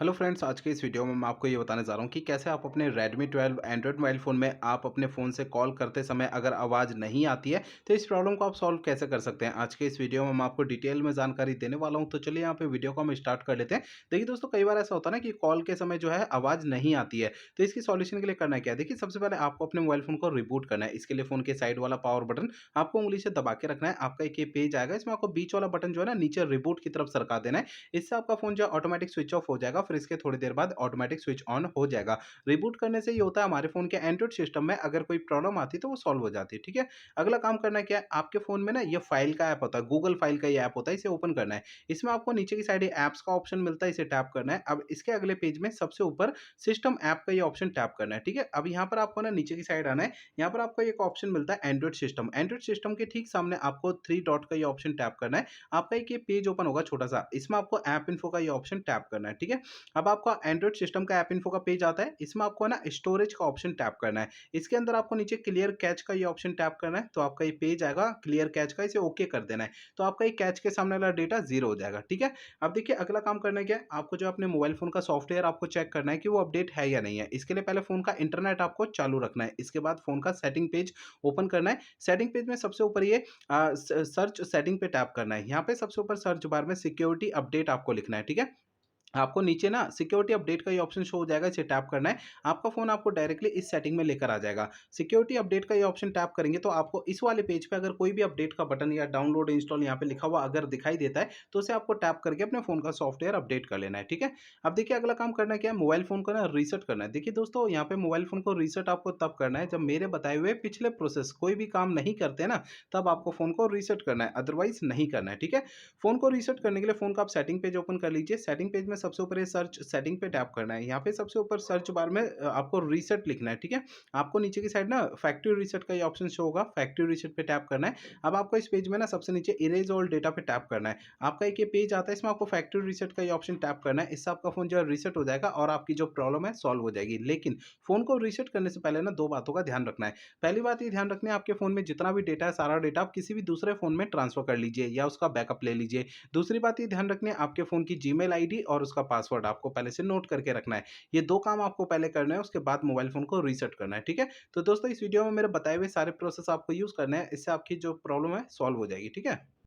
Hello friends, आज के इस वीडियो में मैं आपको ये बताने जा रहा हूँ कि कैसे आप अपने Redmi 12 एंड्रॉयड मोबाइल फ़ोन में आप अपने फ़ोन से कॉल करते समय अगर आवाज़ नहीं आती है, तो इस प्रॉब्लम को आप सॉल्व कैसे कर सकते हैं। आज के इस वीडियो में मैं आपको डिटेल में जानकारी देने वाला हूँ, तो चलिए यहाँ पे वीडियो को हम स्टार्ट कर लेते हैं। देखिए दोस्तों, कई बार ऐसा होता है ना कि कॉल के समय जो है आवाज़ नहीं आती है, तो इसकी सॉल्यूशन के लिए करना क्या है। देखिए, सबसे पहले आपको अपने मोबाइल फ़ोन को रिबूट करना है। इसके लिए फ़ोन के साइड वाला पावर बटन आपको उँगली से दबा के रखना है। आपका एक ये पेज आएगा, इसमें आपको बीच वाला बटन जो है ना नीचे रिबूट की तरफ सरका देना है। इससे आपका फ़ोन जो है ऑटोमेटिक स्विच ऑफ हो जाएगा, फिर इसके थोड़ी देर बाद ऑटोमेटिक स्विच ऑन हो जाएगा। रिबूट करने से ये होता है, हमारे फ़ोन के एंड्रॉइड सिस्टम में अगर कोई प्रॉब्लम आती है तो वो सॉल्व हो जाती है, ठीक है? अगला काम करना क्या है, आपके फ़ोन में ना ये फाइल का ऐप होता है, गूगल फाइल का ये ऐप होता है, इसे ओपन करना है। इसमें आपको नीचे की साइड ये ऐप्स का ऑप्शन मिलता है, इसे टैप करना है। अब इसके अगले पेज में सबसे ऊपर सिस्टम ऐप का ये ऑप्शन टैप करना है, ठीक है? अब यहाँ पर आपको ना नीचे की साइड आना है, यहाँ पर आपको एक ऑप्शन मिलता है एंड्रॉइड सिस्टम। एंड्रॉइड सिस्टम के ठीक सामने आपको 3 डॉट का ये ऑप्शन टैप करना है। आपका एक ये पेज ओपन होगा छोटा-सा, इसमें आपको ऐप इन्फो का ये ऑप्शन टैप करना है, ठीक है? अब आपका एंड्रॉइड सिस्टम का ऐप इन्फो का पेज आता है, इसमें आपको ना स्टोरेज का ऑप्शन टैप करना है। इसके अंदर आपको नीचे क्लियर कैच का ये ऑप्शन टैप करना है, तो आपका ये पेज आएगा क्लियर कैच का, इसे ओके कर देना है। तो आपका ये कैच के सामने वाला डेटा 0 हो जाएगा, ठीक है? अब देखिए, अगला काम करना क्या है, आपको जो अपने मोबाइल फ़ोन का सॉफ्टवेयर आपको चेक करना है कि वो अपडेट है या नहीं है। इसके लिए पहले फ़ोन का इंटरनेट आपको चालू रखना है। इसके बाद फ़ोन का सेटिंग पेज ओपन करना है। सेटिंग पेज में सबसे ऊपर ये सर्च सेटिंग पे टैप करना है। यहाँ पे सबसे ऊपर सर्च बार में सिक्योरिटी अपडेट आपको लिखना है, ठीक है? आपको नीचे ना सिक्योरिटी अपडेट का ये ऑप्शन शो हो जाएगा, इसे टैप करना है। आपका फ़ोन आपको डायरेक्टली इस सेटिंग में लेकर आ जाएगा। सिक्योरिटी अपडेट का ये ऑप्शन टैप करेंगे तो आपको इस वाले पेज पे अगर कोई भी अपडेट का बटन या डाउनलोड, इंस्टॉल यहाँ पे लिखा हुआ अगर दिखाई देता है, तो उसे आपको टैप करके अपने फ़ोन का सॉफ्टवेयर अपडेट कर लेना है, ठीक है? अब देखिए, अगला काम करना क्या है, मोबाइल फ़ोन को ना रीसेट करना है। देखिए दोस्तों, यहाँ पे मोबाइल फ़ोन को रीसेट आपको तब करना है जब मेरे बताए हुए पिछले प्रोसेस कोई भी काम नहीं करते हैं ना, तब आपको फ़ोन को रीसेट करना है, अदरवाइज़ नहीं करना है, ठीक है? फ़ोन को रीसेट करने के लिए फ़ोन का आप सेटिंग पेज ओपन कर लीजिए। सेटिंग पेज में सबसे ऊपर ये सर्च सेटिंग पे टैप करना है। यहाँ पे सबसे ऊपर सर्च बार में आपको रीसेट लिखना है, ठीक है? आपको नीचे की साइड ना फैक्ट्री रीसेट का ये ऑप्शन शो होगा, फैक्ट्री रीसेट पे टैप करना है। अब आपको इस पेज में ना सबसे नीचे इरेज़ ऑल डेटा पे टैप करना है। आपका एक ये पेज आता है, इसमें आपको फैक्ट्री रीसेट का ये ऑप्शन टैप करना है। इससे आपका फ़ोन जो है रीसेट हो जाएगा और आपकी जो प्रॉब्लम है सॉल्व हो जाएगी। लेकिन फ़ोन को रीसेट करने से पहले ना 2 बातों का ध्यान रखना है। पहली बात ये ध्यान रखनी है, आपके फ़ोन में जितना भी डेटा है, सारा डेटा आप किसी भी दूसरे फ़ोन में ट्रांसफ़र कर लीजिए या उसका बैकअप ले लीजिए। दूसरी बात ये ध्यान रखनी है, आपके फ़ोन की जीमेल आईडी और उसका पासवर्ड आपको पहले से नोट करके रखना है। ये 2 काम आपको पहले करने हैं, उसके बाद मोबाइल फ़ोन को रीसेट करना है, ठीक है? तो दोस्तों, इस वीडियो में मेरे बताए हुए सारे प्रोसेस आपको यूज़ करने हैं, इससे आपकी जो प्रॉब्लम है सॉल्व हो जाएगी, ठीक है?